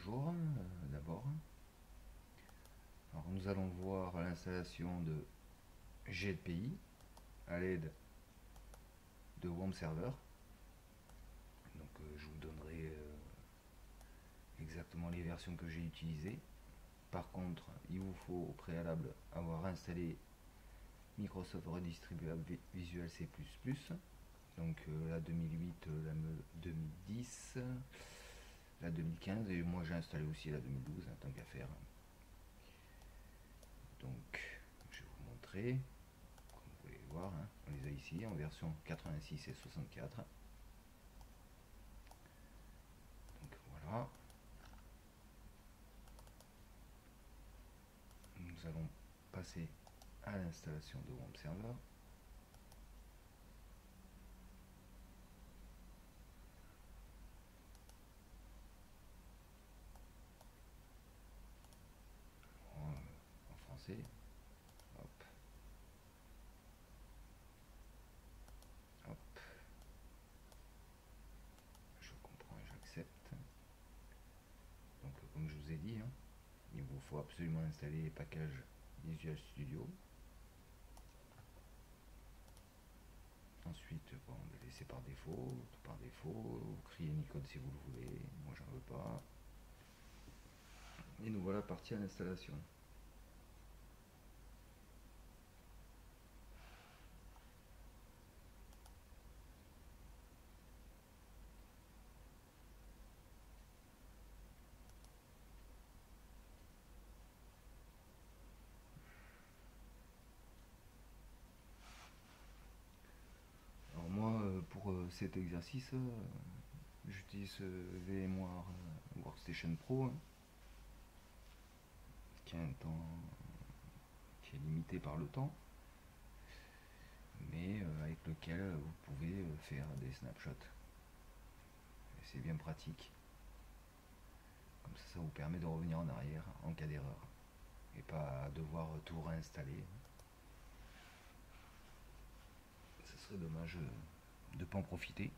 bonjour d'abord. Alors nous allons voir l'installation de GLPI à l'aide de WAMP Server. Donc je vous donnerai exactement les versions que j'ai utilisées. Par contre, il vous faut au préalable avoir installé Microsoft Redistribuable Visual C++, donc la 2008, la 2010, la 2015, et moi j'ai installé aussi la 2012, tant qu'à faire. Donc je vais vous montrer, comme vous pouvez voir, hein, on les a ici en version 86 et 64. Donc voilà. Nous allons passer à l'installation de WAMP Server. En français. Hop. Hop. Je comprends et j'accepte. Donc comme je vous ai dit, hein, il vous faut absolument installer les packages Visual Studio. Ensuite, bon, on va laisser par défaut, tout par défaut, vous criez Unicode si vous le voulez, moi j'en veux pas. Et nous voilà partis à l'installation. Alors moi, pour cet exercice, j'utilise VMware Workstation Pro, hein, qui a un temps qui est limité par le temps, mais avec lequel vous pouvez faire des snapshots. Et c'est bien pratique. Comme ça vous permet de revenir en arrière en cas d'erreur et pas devoir tout réinstaller. Ce serait dommage de ne pas en profiter.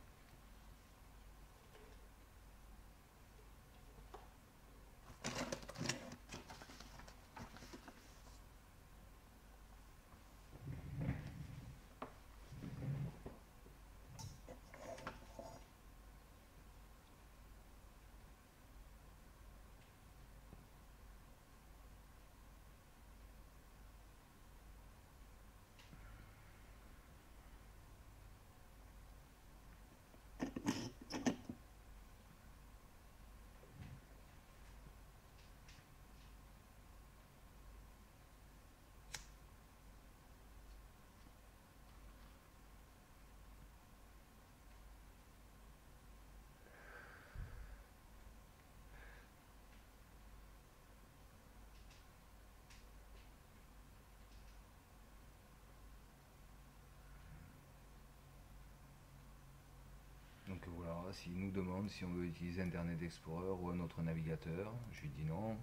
Donc voilà, s'il nous demande si on veut utiliser Internet Explorer ou un autre navigateur, je lui dis non.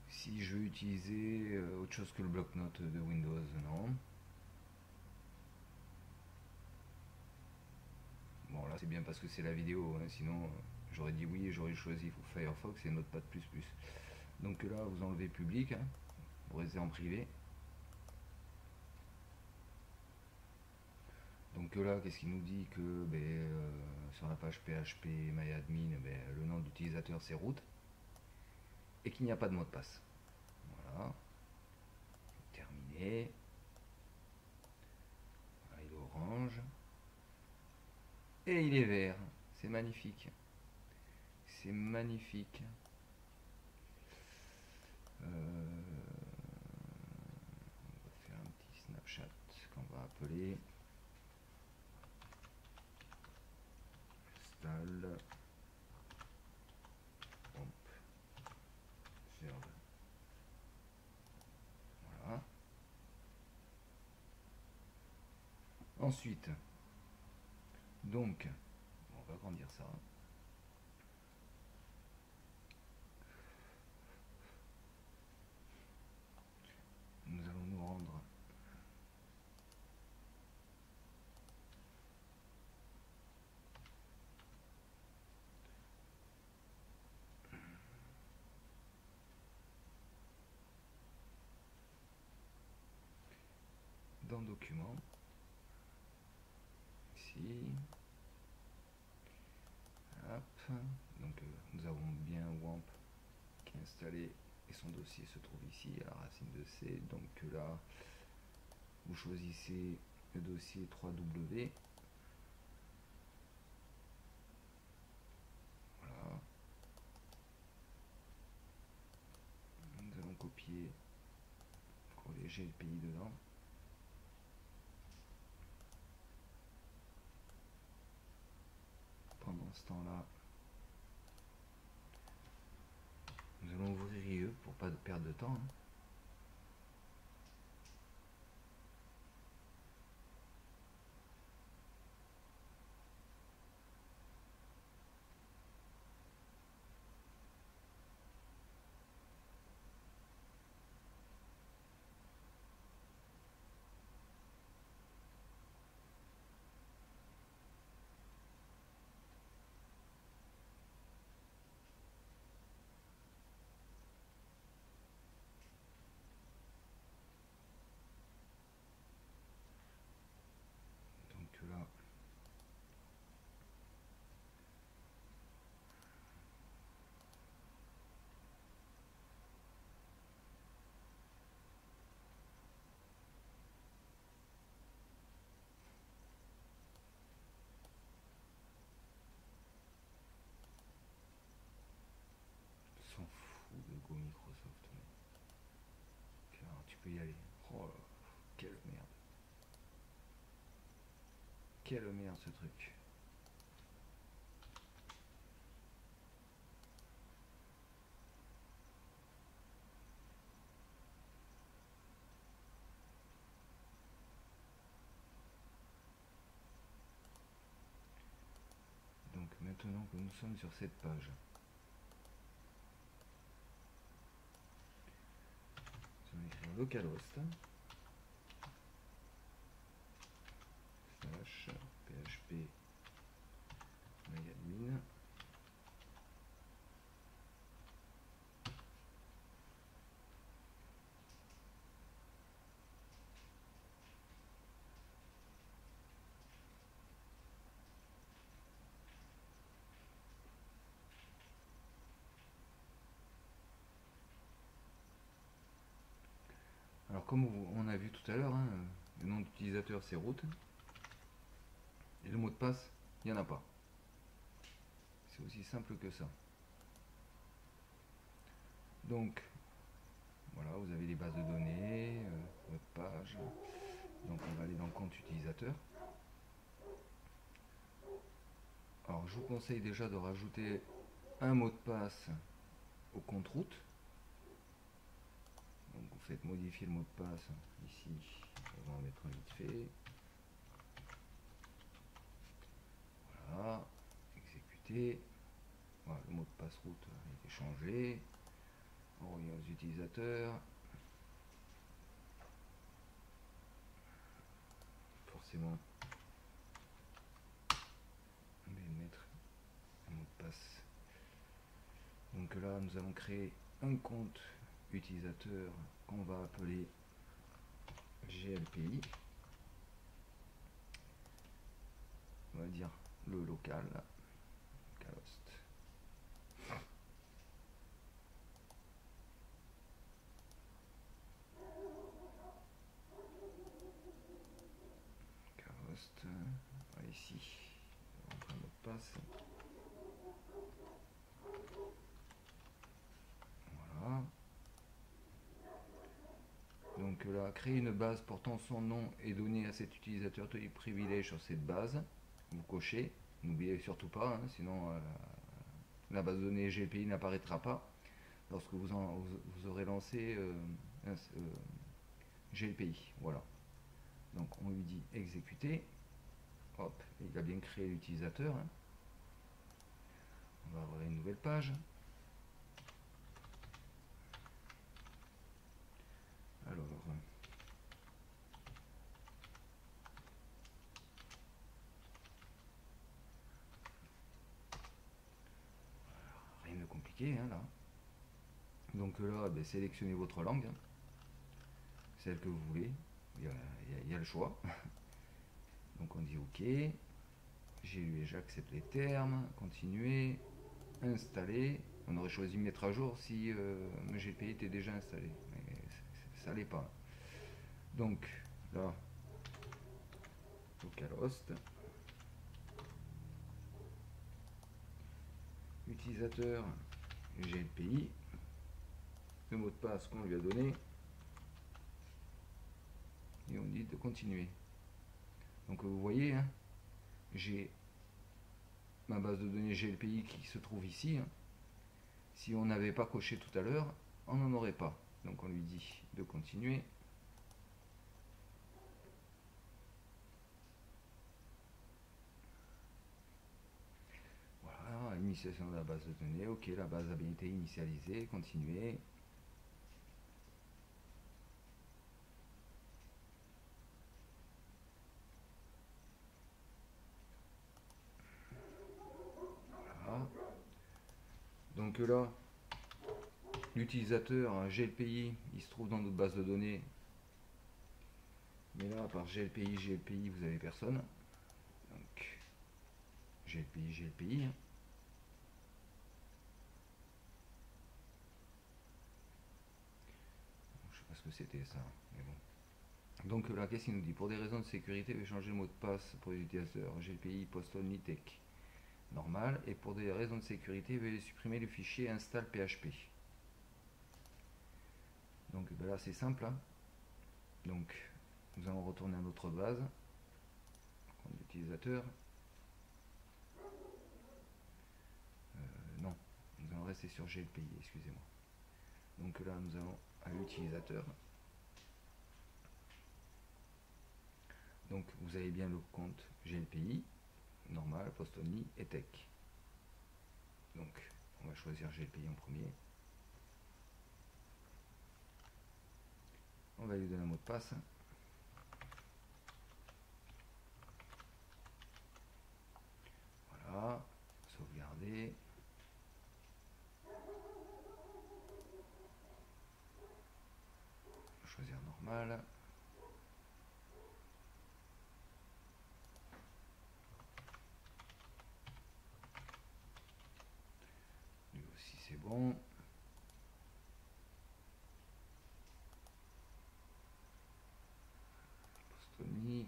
Si je veux utiliser autre chose que le bloc-notes de Windows, non. Bon là c'est bien parce que c'est la vidéo, hein, sinon j'aurais dit oui et j'aurais choisi Firefox et Notepad++. Donc là vous enlevez public, hein, vous restez en privé. Donc là, qu'est-ce qu'il nous dit que sur la page PHP MyAdmin, le nom d'utilisateur c'est root et qu'il n'y a pas de mot de passe. Voilà, terminé. Voilà, il est orange et il est vert. C'est magnifique. C'est magnifique. On va faire un petit snapshot qu'on va appeler install serve. Voilà. Ensuite, donc, on va agrandir ça. Nous allons nous rendre dans Documents, ici, hop, donc nous avons bien WAMP qui est installé et son dossier se trouve ici à la racine de C. Donc là, vous choisissez le dossier 3W. Voilà. Nous allons copier, coller GLPI dedans. Pendant ce temps-là, nous allons ouvrir IE pour pas perdre de temps. Donc là, s'en fout de Go Microsoft. Alors, tu peux y aller. Oh là, quelle merde. Quelle merde ce truc. Donc maintenant que nous sommes sur cette page, nous allons écrire localhost slash php myadmin. Alors comme on a vu tout à l'heure, le nom d'utilisateur c'est root. Et le mot de passe, il n'y en a pas. C'est aussi simple que ça. Donc, voilà, vous avez les bases de données, votre page. Donc on va aller dans compte utilisateur. Alors je vous conseille déjà de rajouter un mot de passe au compte route. Donc vous faites modifier le mot de passe ici, on va en mettre un vite fait. Voilà, exécuter. Voilà, le mot de passe route a été changé. On revient aux utilisateurs. Forcément, on va mettre un mot de passe. Donc là, nous allons créer un compte utilisateur qu'on va appeler GLPI. On va dire le local, localhost. Localhost, voilà, ici, on va un mot de passe. Voilà. Donc là, créer une base portant son nom et donner à cet utilisateur tous les privilèges sur cette base. Vous cochez, n'oubliez surtout pas, sinon la base de données GPI n'apparaîtra pas lorsque vous aurez lancé GLPI. Voilà. Donc on lui dit exécuter. Hop, il a bien créé l'utilisateur. On va avoir une nouvelle page. Alors, rien de compliqué là. Donc là, sélectionnez votre langue, celle que vous voulez. il y a le choix. Donc on dit OK, j'ai lu et j'accepte les termes, continuer, installer. On aurait choisi mettre à jour si le GPI était déjà installé, mais ça l'est pas. Donc là, localhost, utilisateur GLPI, le mot de passe qu'on lui a donné, et on dit de continuer. Donc vous voyez, hein, j'ai ma base de données GLPI qui se trouve ici. Hein. Si on n'avait pas coché tout à l'heure, on n'en aurait pas. Donc on lui dit de continuer. Voilà, initialisation de la base de données. OK, la base a bien été initialisée. Continuer. Voilà. Donc là, l'utilisateur GLPI, il se trouve dans notre base de données. Mais là, à part GLPI, vous avez personne. Donc, GLPI. Hein. Je sais pas ce que c'était ça, mais bon. Donc là, qu'est-ce qu'il nous dit? Pour des raisons de sécurité, je vais changer le mot de passe pour les utilisateurs. GLPI post-only tech. Normal. Et pour des raisons de sécurité, je vais supprimer le fichier install PHP. Donc ben là, c'est simple. Hein. Donc, nous allons retourner à notre base. Compte d'utilisateur. Non, nous allons rester sur GLPI, excusez-moi. Donc là, nous allons à l'utilisateur. Donc vous avez bien le compte GLPI, normal, post-only et tech. Donc on va choisir GLPI en premier. On va lui donner un mot de passe. Voilà, sauvegarder. Choisir normal. Lui aussi c'est bon. Post-only.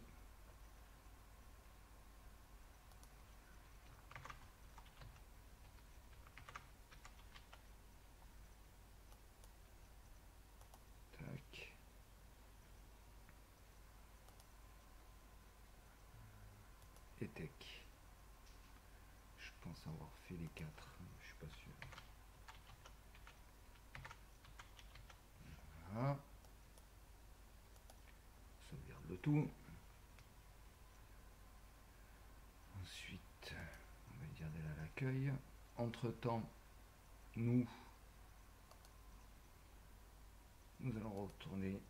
Tac. Et tech. Je pense avoir fait les 4, je suis pas sûr. Voilà. Sauvegarde le tout. Ensuite, on va dire d'aller à l'accueil. Entre temps, nous allons retourner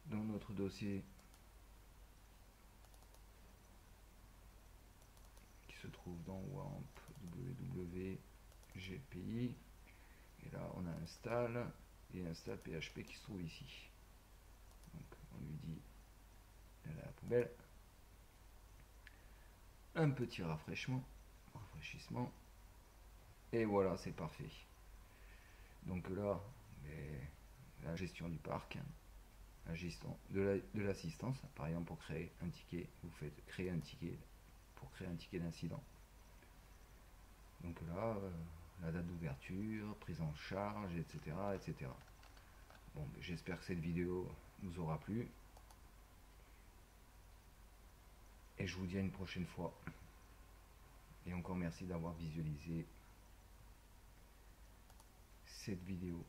dans notre dossier qui se trouve dans WAMP www.gpi. Et là, on a install et install PHP qui se trouve ici. Donc, on lui dit d'aller à la poubelle. Un petit rafraîchissement. Et voilà, c'est parfait. Donc là, la gestion du parc, la gestion de l'assistance. Par exemple, pour créer un ticket, vous faites créer un ticket pour créer un ticket d'incident. Donc là, la date d'ouverture, prise en charge, etc. etc. Bon, j'espère que cette vidéo vous aura plu. Et je vous dis à une prochaine fois. Et encore merci d'avoir visualisé cette vidéo.